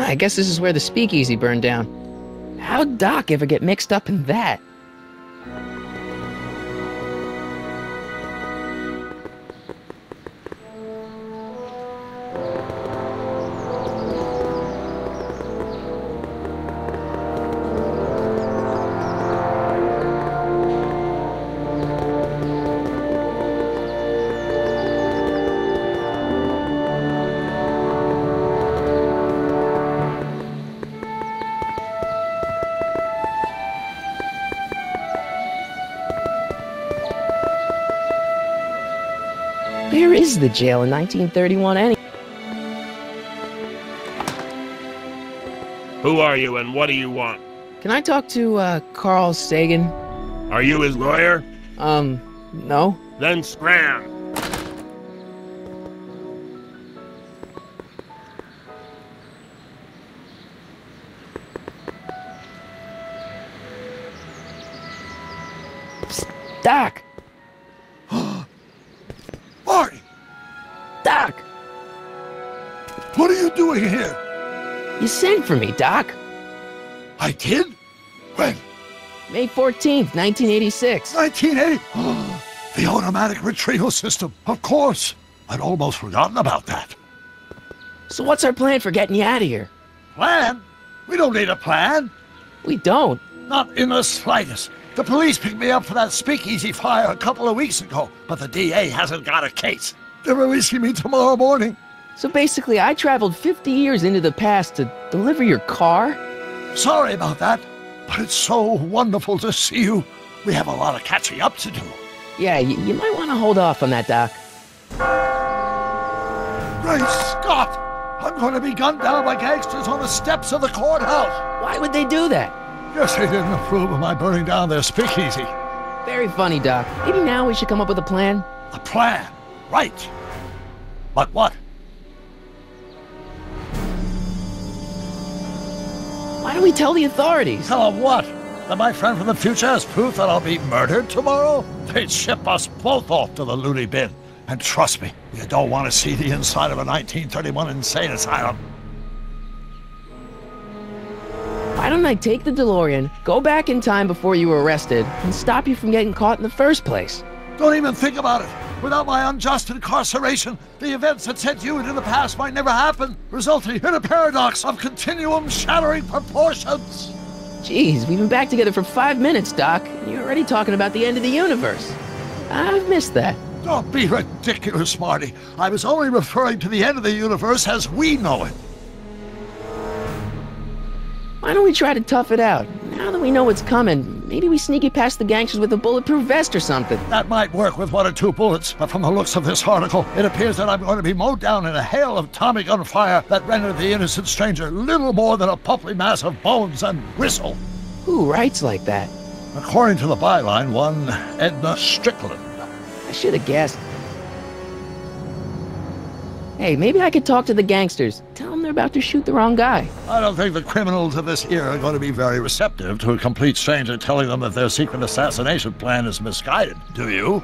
I guess this is where the speakeasy burned down. How'd Doc ever get mixed up in that? Where is the jail in 1931 anyway? Who are you and what do you want? Can I talk to, Carl Sagan? Are you his lawyer? No. Then scram! Psst, Doc! Marty! Doc! What are you doing here? You sent for me, Doc. I did? When? May 14th, 1986. 1980? The automatic retrieval system. Of course. I'd almost forgotten about that. So what's our plan for getting you out of here? Plan? We don't need a plan. We don't. Not in the slightest. The police picked me up for that speakeasy fire a couple of weeks ago, but the DA hasn't got a case. They're releasing me tomorrow morning. So basically, I traveled 50 years into the past to deliver your car? Sorry about that, but it's so wonderful to see you. We have a lot of catching up to do. Yeah, you might want to hold off on that, Doc. Great Scott! I'm going to be gunned down by gangsters on the steps of the courthouse. Why would they do that? Guess they didn't approve of my burning down their speakeasy. Very funny, Doc. Maybe now we should come up with a plan? A plan? Right. But what? Why don't we tell the authorities? Tell them what? That my friend from the future has proof that I'll be murdered tomorrow? They'd ship us both off to the loony bin. And trust me, you don't want to see the inside of a 1931 insane asylum. Why don't I take the DeLorean, go back in time before you were arrested, and stop you from getting caught in the first place? Don't even think about it. Without my unjust incarceration, the events that sent you into the past might never happen, resulting in a paradox of continuum-shattering proportions. Jeez, we've been back together for 5 minutes, Doc, and you're already talking about the end of the universe. I've missed that. Don't be ridiculous, Marty. I was only referring to the end of the universe as we know it. Why don't we try to tough it out? Now that we know what's coming, maybe we sneak it past the gangsters with a bulletproof vest or something. That might work with 1 or 2 bullets, but from the looks of this article, it appears that I'm going to be mowed down in a hail of Tommy gun fire that rendered the innocent stranger little more than a pulpy mass of bones and gristle. Who writes like that? According to the byline, one Edna Strickland. I should have guessed. Hey, maybe I could talk to the gangsters. Tell them they're about to shoot the wrong guy. I don't think the criminals of this era are going to be very receptive to a complete stranger telling them that their secret assassination plan is misguided, do you?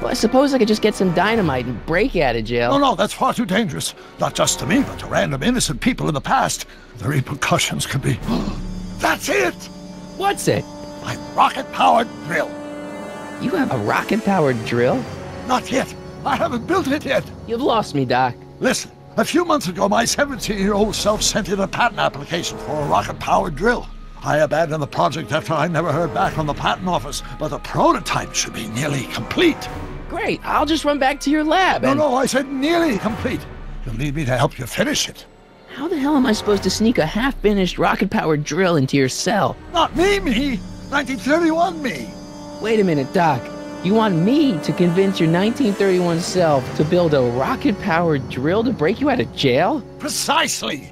Well, I suppose I could just get some dynamite and break you out of jail. No, that's far too dangerous. Not just to me, but to random innocent people in the past. The repercussions could be... That's it! What's it? My rocket-powered drill. You have a rocket-powered drill? Not yet. I haven't built it yet. You've lost me, Doc. Listen, a few months ago, my 17-year-old self sent in a patent application for a rocket-powered drill. I abandoned the project after I never heard back from the patent office, but the prototype should be nearly complete. Great, I'll just run back to your lab and... No, I said nearly complete. You'll need me to help you finish it. How the hell am I supposed to sneak a half-finished rocket-powered drill into your cell? Not me! 1931 me! Wait a minute, Doc. You want me to convince your 1931 self to build a rocket-powered drill to break you out of jail? Precisely!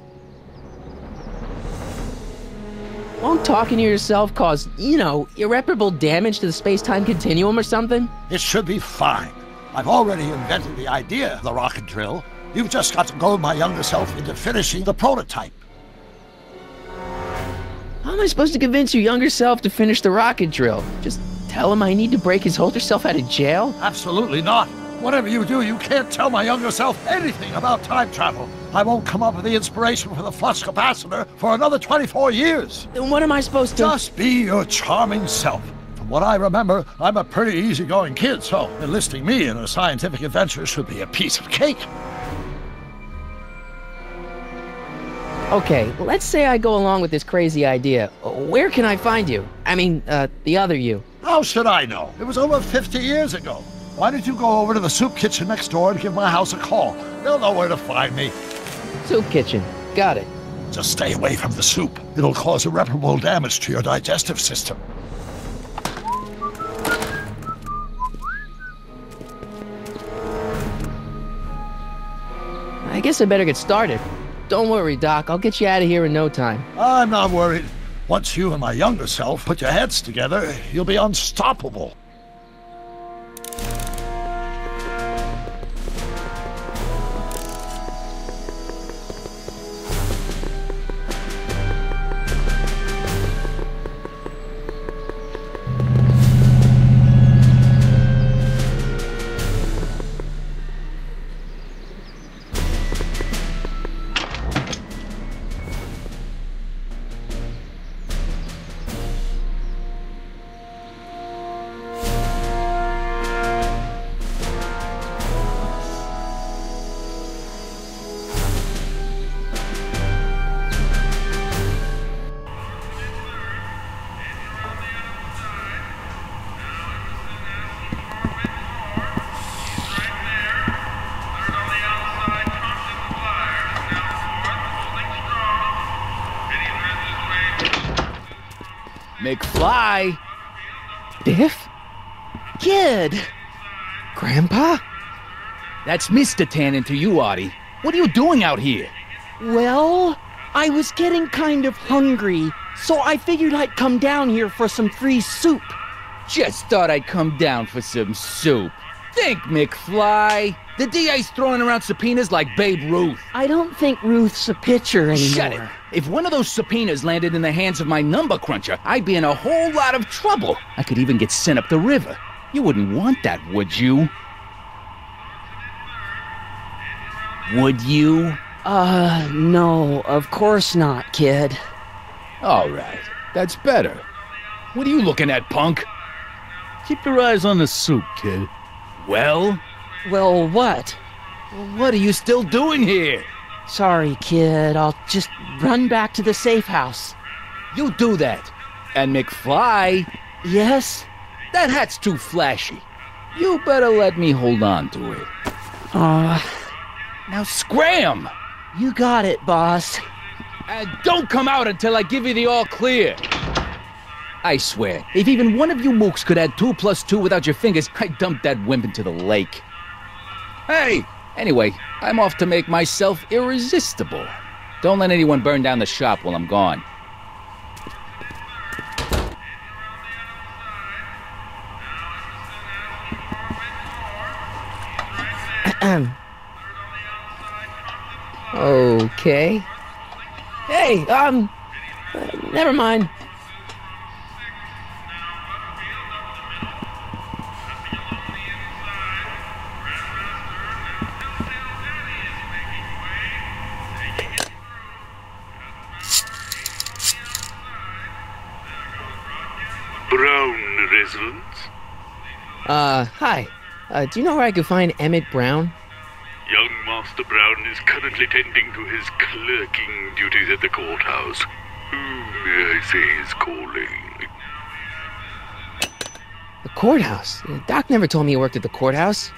Won't talking to yourself cause, irreparable damage to the space-time continuum or something? It should be fine. I've already invented the idea of the rocket drill. You've just got to goad my younger self into finishing the prototype. How am I supposed to convince your younger self to finish the rocket drill? Just tell him I need to break his older self out of jail? Absolutely not. Whatever you do, you can't tell my younger self anything about time travel. I won't come up with the inspiration for the flux capacitor for another 24 years. Then what am I supposed to... Just be your charming self. From what I remember, I'm a pretty easygoing kid, so enlisting me in a scientific adventure should be a piece of cake. Okay, let's say I go along with this crazy idea. Where can I find you? I mean, the other you. How should I know? It was over 50 years ago. Why don't you go over to the soup kitchen next door and give my house a call? They'll know where to find me. Soup kitchen. Got it. Just stay away from the soup. It'll cause irreparable damage to your digestive system. I guess I better get started. Don't worry, Doc. I'll get you out of here in no time. I'm not worried. Once you and my younger self put your heads together, you'll be unstoppable. McFly? Biff? Kid! Grandpa? That's Mr. Tannen to you, Artie. What are you doing out here? Well, I was getting kind of hungry, so I figured I'd come down here for some free soup. Just thought I'd come down for some soup. Think, McFly. The DA's throwing around subpoenas like Babe Ruth. I don't think Ruth's a pitcher anymore. Shut it! If one of those subpoenas landed in the hands of my number cruncher, I'd be in a whole lot of trouble. I could even get sent up the river. You wouldn't want that, would you? Would you? No, of course not, kid. All right, that's better. What are you looking at, punk? Keep your eyes on the soup, kid. Well, what? what are you still doing here? Sorry, kid. I'll just run back to the safe house. You do that. And McFly, Yes? that hat's too flashy. You better let me hold on to it. Now scram! You got it, boss. And don't come out until I give you the all clear. I swear, if even one of you mooks could add 2 plus 2 without your fingers, I'd dump that wimp into the lake. Hey! Anyway, I'm off to make myself irresistible. Don't let anyone burn down the shop while I'm gone. Okay. Hey, never mind. Brown residence? Hi. Do you know where I could find Emmett Brown? Young Master Brown is currently tending to his clerking duties at the courthouse. Who may I say is calling? The courthouse? Doc never told me he worked at the courthouse.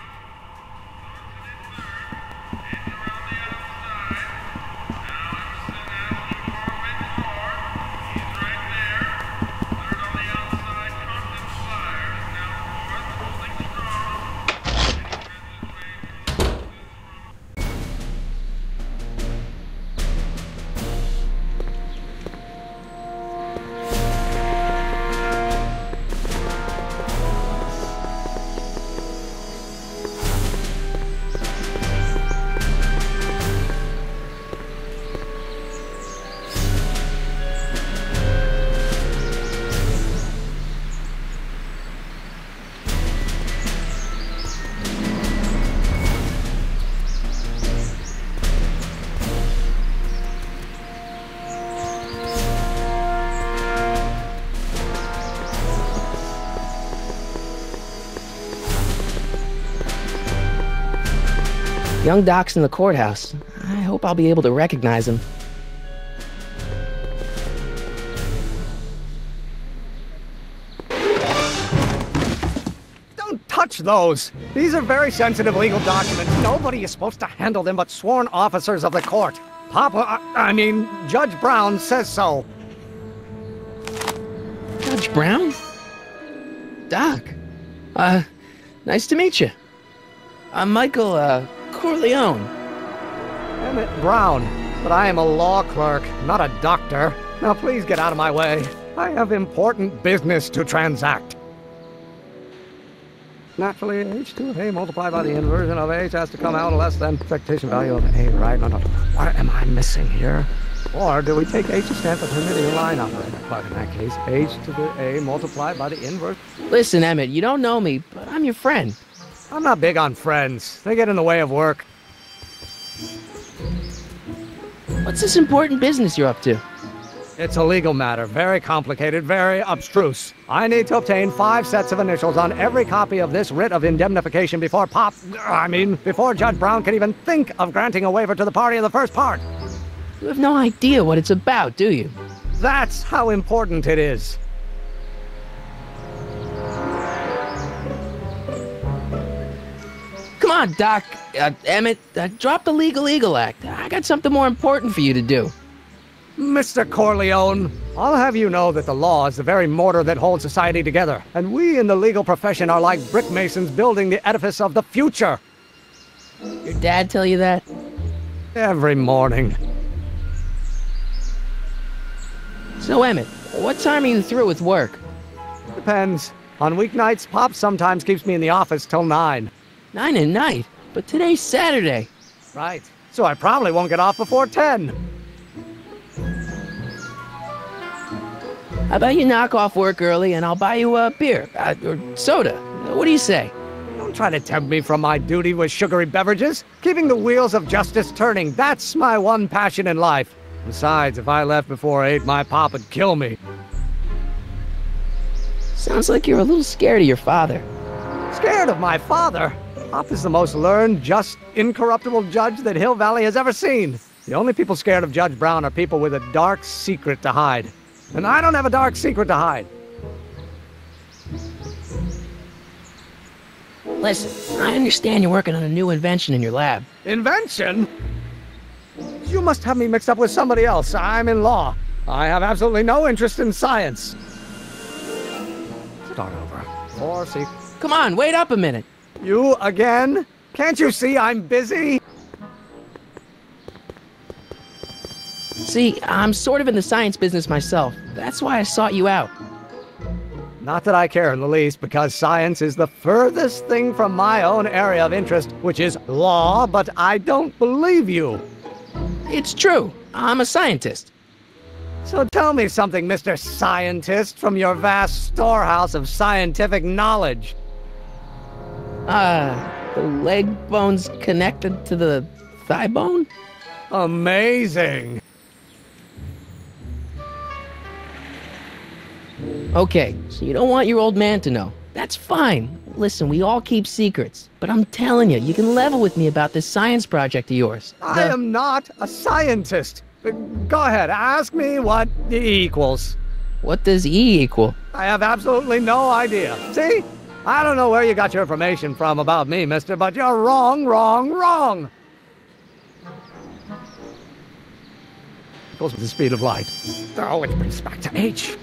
Young Doc's in the courthouse. I hope I'll be able to recognize him. Don't touch those! These are very sensitive legal documents. Nobody is supposed to handle them but sworn officers of the court. Judge Brown says so. Judge Brown? Doc. Nice to meet you. I'm Michael, Corleone. Emmett Brown, but I am a law clerk, not a doctor. Now please get out of my way. I have important business to transact. Naturally, h2 of A multiplied by the inversion of H has to come out less than expectation value of A, right? No. What am I missing here? Or do we take H to stand for permitting line operator? But in that case, H to the A multiplied by the inverse. Listen, Emmett, you don't know me, but I'm your friend. I'm not big on friends. They get in the way of work. What's this important business you're up to? It's a legal matter, very complicated, very abstruse. I need to obtain 5 sets of initials on every copy of this writ of indemnification before before Judge Brown can even think of granting a waiver to the party in the first part. You have no idea what it's about, do you? That's how important it is. Come on, Doc. Emmett, drop the Legal Eagle Act. I got something more important for you to do. Mr. Corleone, I'll have you know that the law is the very mortar that holds society together, and we in the legal profession are like brick masons building the edifice of the future. Your dad tell you that? Every morning. So, Emmett, what time are you through with work? Depends. On weeknights, Pop sometimes keeps me in the office till 9. 9 at night? But today's Saturday. Right. So I probably won't get off before 10. How about you knock off work early and I'll buy you a beer, or soda. What do you say? Don't try to tempt me from my duty with sugary beverages. Keeping the wheels of justice turning, that's my one passion in life. Besides, if I left before 8, my pop would kill me. Sounds like you're a little scared of your father. Scared of my father? Pop is the most learned, just, incorruptible judge that Hill Valley has ever seen. The only people scared of Judge Brown are people with a dark secret to hide. And I don't have a dark secret to hide. Listen, I understand you're working on a new invention in your lab. Invention? You must have me mixed up with somebody else. I'm in law. I have absolutely no interest in science. Start over. 4C. Come on, wait up a minute. You again? Can't you see I'm busy? See, I'm sort of in the science business myself. That's why I sought you out. Not that I care in the least, because science is the furthest thing from my own area of interest, which is law, but I don't believe you. It's true. I'm a scientist. So tell me something, Mr. Scientist, from your vast storehouse of scientific knowledge. The leg bone's connected to the thigh bone? Amazing. Okay, so you don't want your old man to know. That's fine. Listen, we all keep secrets. But I'm telling you, you can level with me about this science project of yours. I am not a scientist. Go ahead, ask me what E equals. What does E equal? I have absolutely no idea. See? I don't know where you got your information from about me, mister, but you're wrong. Equals with the speed of light. Oh, which brings us back to H.